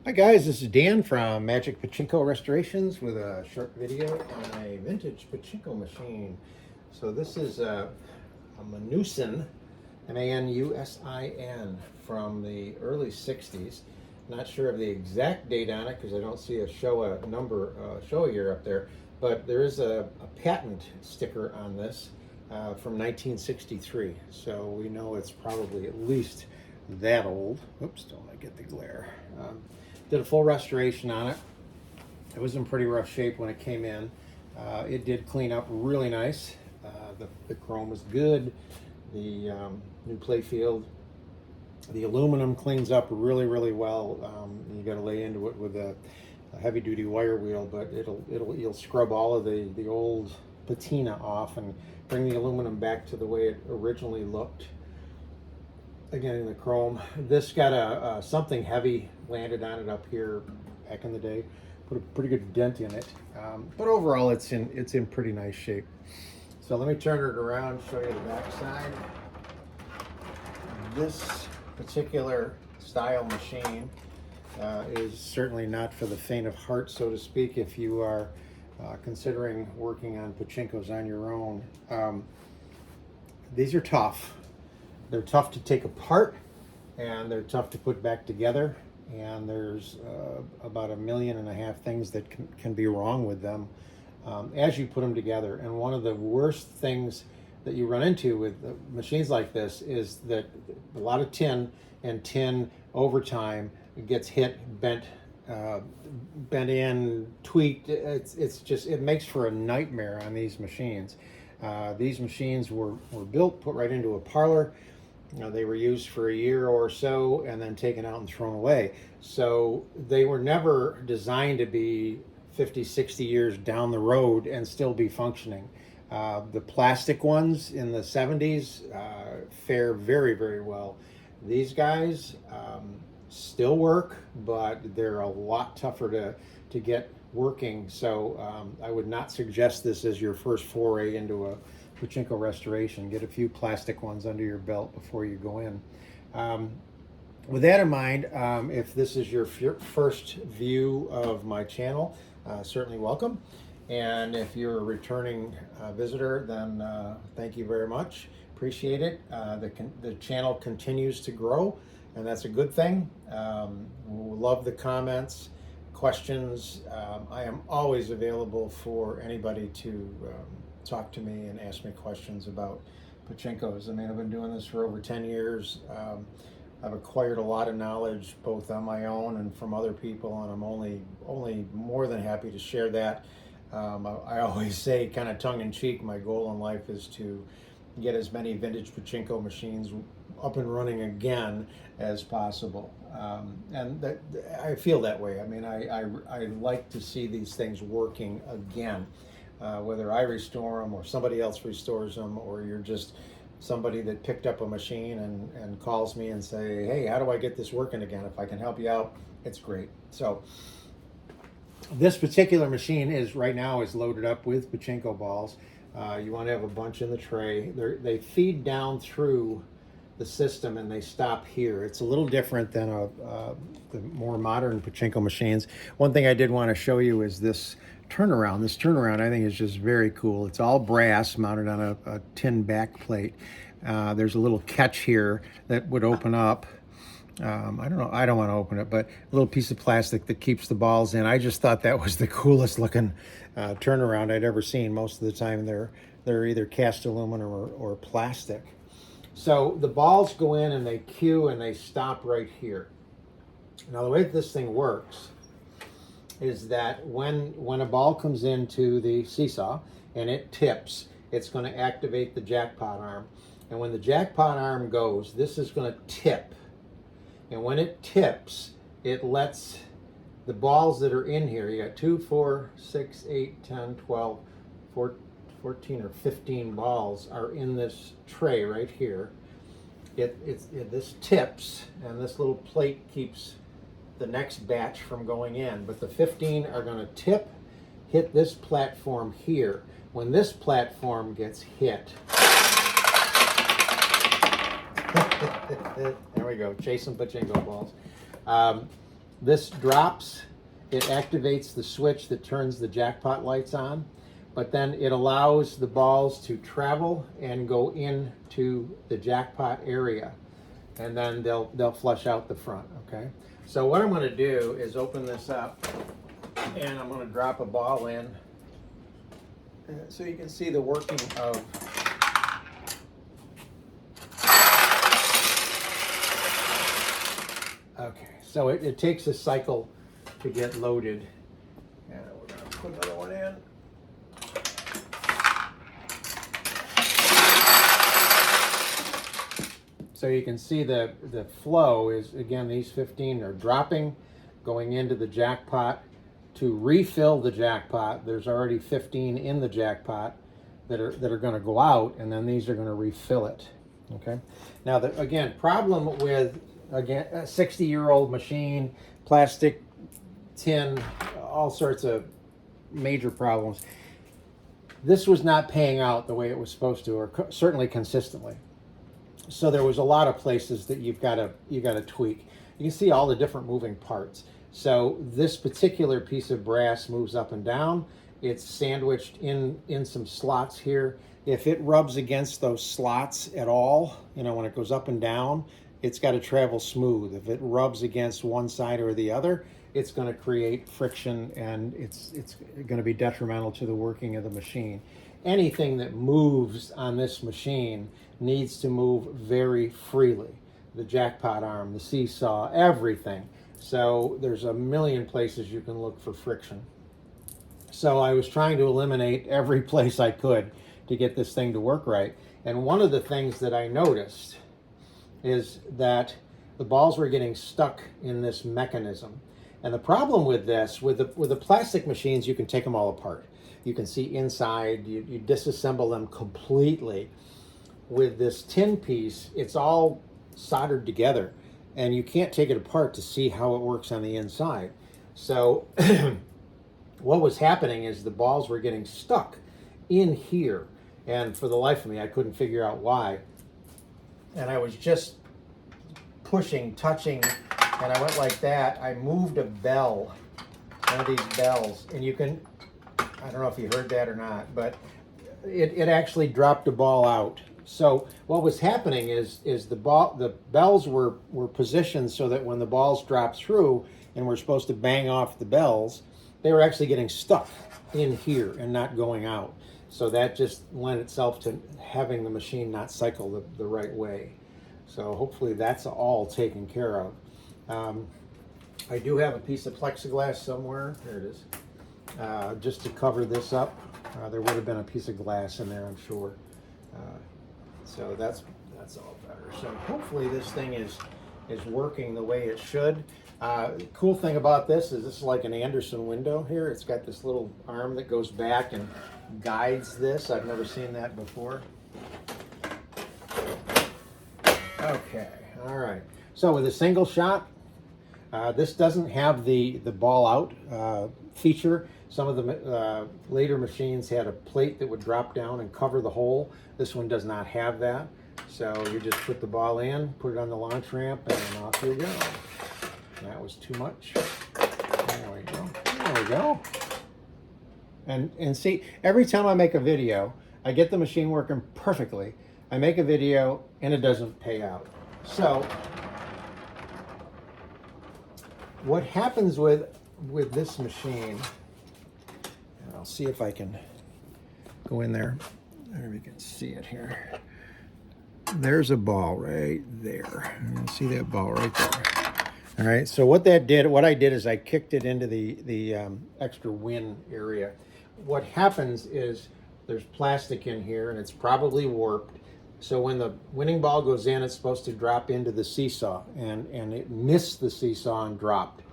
Hi guys, this is Dan from Magic Pachinko Restorations with a short video on a vintage pachinko machine. So this is a Manusin, Manusin, from the early 60s. Not sure of the exact date on it because I don't see a show a year up there, but there is a patent sticker on this from 1963. So we know it's probably at least that old. Oops, don't want to get the glare. Did a full restoration on it. It was in pretty rough shape when it came in. It did clean up really nice. The chrome was good. The new play field. The aluminum cleans up really, really well. You got to lay into it with a heavy-duty wire wheel, but you'll scrub all of the old patina off and bring the aluminum back to the way it originally looked. Again, in the chrome. This got a something heavy landed on it up here back in the day. Put a pretty good dent in it, but overall it's in pretty nice shape. So let me turn it around, show you the back side. This particular style machine is certainly not for the faint of heart, so to speak. If you are considering working on pachinkos on your own, these are tough. They're tough to take apart, and they're tough to put back together, and there's about 1.5 million things that can be wrong with them as you put them together. And one of the worst things that you run into with machines like this is that a lot of tin over time gets hit, bent in, tweaked. It makes for a nightmare on these machines. These machines were built, put right into a parlor. They were used for a year or so and then taken out and thrown away. So they were never designed to be 50, 60 years down the road and still be functioning. The plastic ones in the 70s fare very, very well. These guys still work, but they're a lot tougher to get working. So I would not suggest this as your first foray into a pachinko restoration. Get a few plastic ones under your belt before you go in. With that in mind, if this is your first view of my channel, certainly welcome. And if you're a returning visitor, then thank you very much. Appreciate it. The channel continues to grow, and that's a good thing. Love the comments, questions. I am always available for anybody to talk to me and ask me questions about pachinkos. I mean, I've been doing this for over 10 years. I've acquired a lot of knowledge both on my own and from other people, and I'm only more than happy to share that. I always say, kind of tongue-in-cheek, my goal in life is to get as many vintage pachinko machines up and running again as possible. And I feel that way. I mean, I like to see these things working again. Whether I restore them or somebody else restores them, or you're just somebody that picked up a machine and calls me and say, hey, how do I get this working again? If I can help you out, it's great. So this particular machine right now is loaded up with pachinko balls. You want to have a bunch in the tray. They feed down through the system and they stop here. It's a little different than the more modern pachinko machines. One thing I did want to show you is this turnaround. This turnaround I think is just very cool. It's all brass mounted on a tin back plate. There's a little catch here that would open up. I don't know, I don't want to open it, but a little piece of plastic that keeps the balls in. I just thought that was the coolest looking turnaround I'd ever seen. Most of the time they're either cast aluminum or plastic. So the balls go in and they cue and they stop right here. Now the way this thing works is that when a ball comes into the seesaw and it tips, it's going to activate the jackpot arm. And when the jackpot arm goes, this is going to tip. And when it tips, it lets the balls that are in here, you got 2, 4, 6, 8, 10, 12, 14 or 15 balls are in this tray right here. This tips, and this little plate keeps the next batch from going in, but the 15 are going to hit this platform here. When this platform gets hit, there we go, chasing pachinko balls. This drops, it activates the switch that turns the jackpot lights on, but then it allows the balls to travel and go into the jackpot area, and then they'll flush out the front, okay? So what I'm gonna do is open this up, and I'm gonna drop a ball in so you can see the working of okay, so it takes a cycle to get loaded. And we're going to put another one in. So you can see the flow is, again, these 15 are dropping, going into the jackpot. To refill the jackpot, there's already 15 in the jackpot that are going to go out, and then these are going to refill it. Okay. Now, again, problem with, again, a 60-year-old machine, plastic, tin, all sorts of major problems. This was not paying out the way it was supposed to, or certainly consistently. So there was a lot of places that you've got to tweak. You can see all the different moving parts. So this particular piece of brass moves up and down. It's sandwiched in some slots here. If it rubs against those slots at all, you know, when it goes up and down, it's got to travel smooth. If it rubs against one side or the other, it's going to create friction, and it's going to be detrimental to the working of the machine. Anything that moves on this machine needs to move very freely. The jackpot arm, the seesaw, everything. So there's a million places you can look for friction. So I was trying to eliminate every place I could to get this thing to work right. And one of the things that I noticed is that the balls were getting stuck in this mechanism. And the problem with this, with the plastic machines, you can take them all apart. You can see inside, you disassemble them completely. With this tin piece, it's all soldered together, and you can't take it apart to see how it works on the inside. So what was happening is the balls were getting stuck in here, and for the life of me, I couldn't figure out why. And I was just pushing, touching, and I went like that. I moved a bell, one of these bells, and you can, I don't know if you heard that or not, but it actually dropped a ball out. So what was happening is the bells were positioned so that when the balls dropped through and we're supposed to bang off the bells, they were actually getting stuck in here and not going out. So that just lent itself to having the machine not cycle the right way. So hopefully that's all taken care of. I do have a piece of plexiglass somewhere. There it is. Just to cover this up. There would have been a piece of glass in there, I'm sure. So that's all better. So hopefully this thing is working the way it should. Cool thing about this is like an Anderson window here. It's got this little arm that goes back and guides this. I've never seen that before. Okay, all right. So with a single shot, this doesn't have the ball out feature. Some of the later machines had a plate that would drop down and cover the hole. This one does not have that. So you just put the ball in, put it on the launch ramp, and off you go. That was too much. There we go. There we go. And see, every time I make a video, I get the machine working perfectly. I make a video and it doesn't pay out. So what happens with this machine, and I'll see if I can go in there. There we can see it here. There's a ball right there. You can see that ball right there. All right, so what I did is I kicked it into the extra win area. What happens is there's plastic in here and it's probably warped. So when the winning ball goes in, it's supposed to drop into the seesaw, and it missed the seesaw and dropped.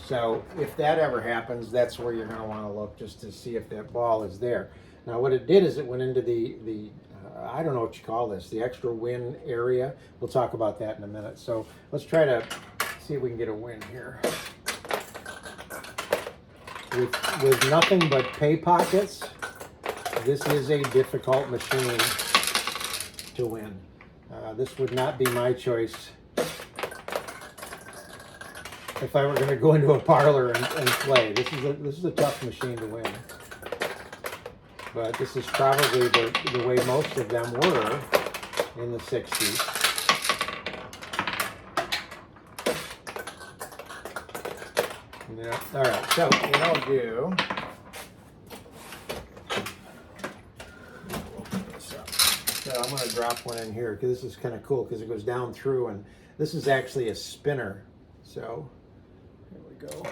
So if that ever happens, that's where you're going to want to look, just to see if that ball is there. Now what it did is it went into the I don't know what you call this, the extra win area. We'll talk about that in a minute. So let's try to see if we can get a win here. With nothing but pay pockets, this is a difficult machine to win. This would not be my choice if I were going to go into a parlor and play. This is a tough machine to win. But this is probably the way most of them were in the 60s. Yeah. All right, so what I'll do, so I'm going to drop one in here because this is kind of cool because it goes down through, and this is actually a spinner. So here we go.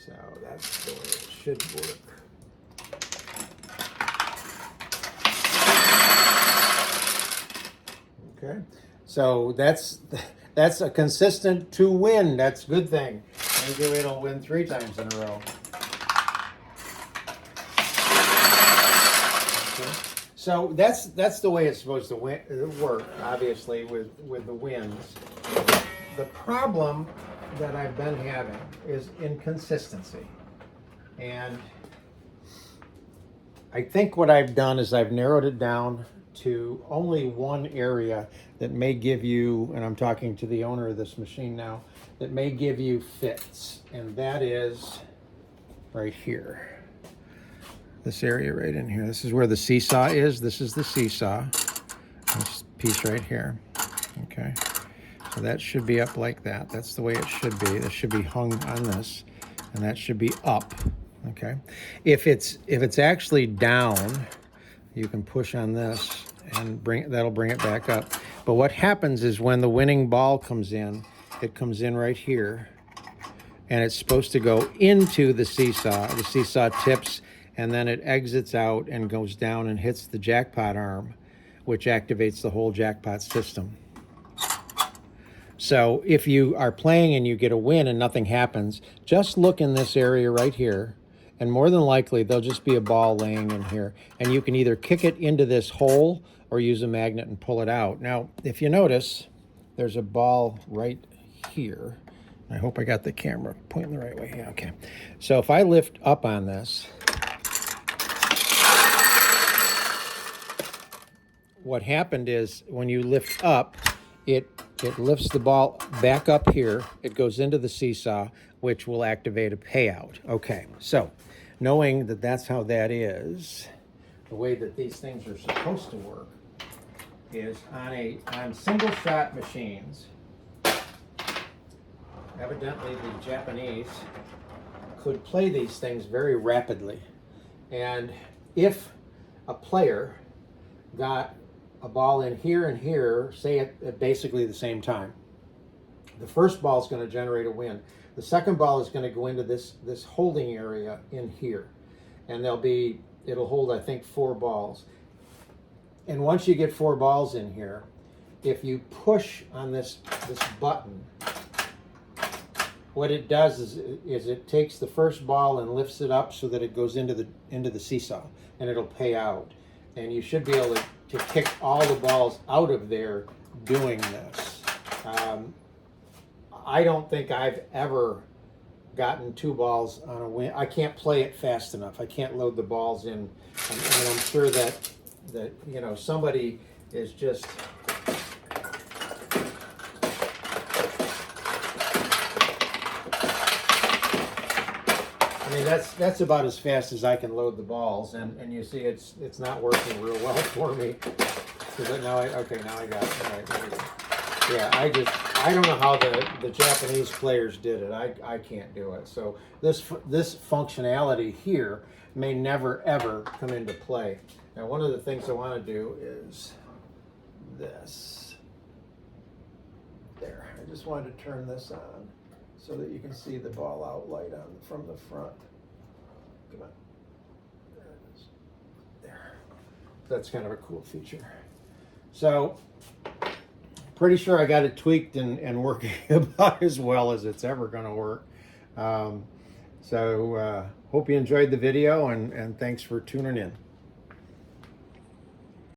So that's the way it should work. Okay, so that's a consistent 2 win. That's a good thing. Maybe it'll win 3 times in a row. Okay. So that's the way it's supposed to work. Obviously, with the wins. The problem that I've been having is inconsistency, and I think what I've done is I've narrowed it down to only one area that may give you, and I'm talking to the owner of this machine now, that may give you fits, and that is right here. This area right in here. This is where the seesaw is. This is the seesaw. This piece right here. Okay. So that should be up like that. That's the way it should be. This should be hung on this, and that should be up. Okay. If it's actually down, you can push on this and that'll bring it back up. But what happens is when the winning ball comes in, it comes in right here, and it's supposed to go into the seesaw. The seesaw tips, and then it exits out and goes down and hits the jackpot arm, which activates the whole jackpot system. So if you are playing and you get a win and nothing happens, just look in this area right here, and more than likely there'll just be a ball laying in here, and you can either kick it into this hole or use a magnet and pull it out. Now, if you notice, there's a ball right here. I hope I got the camera pointing the right way. Yeah, okay. So if I lift up on this, what happened is when you lift up, it lifts the ball back up here. It goes into the seesaw, which will activate a payout. Okay, so knowing that that's how that is, the way that these things are supposed to work is on single shot machines. Evidently, the Japanese could play these things very rapidly, and if a player got a ball in here and here, say at basically the same time, the first ball is going to generate a win. The second ball is going to go into this holding area in here, and it'll hold, I think, 4 balls. And once you get 4 balls in here, if you push on this button, what it does is it takes the first ball and lifts it up so that it goes into the seesaw, and it'll pay out. And you should be able to kick all the balls out of there doing this. I don't think I've ever gotten 2 balls on a win. I can't play it fast enough. I can't load the balls in, and I'm sure that somebody is just I mean, that's about as fast as I can load the balls, and you see it's not working real well for me. Now I got it. All right, there we go. Yeah, I don't know how the Japanese players did it. I can't do it. So this functionality here may never ever come into play. Now, one of the things I want to do is this. There. I just wanted to turn this on so that you can see the ball outlight from the front. Come on. There it is. There. That's kind of a cool feature. So, pretty sure I got it tweaked and working about as well as it's ever going to work. Hope you enjoyed the video, and thanks for tuning in.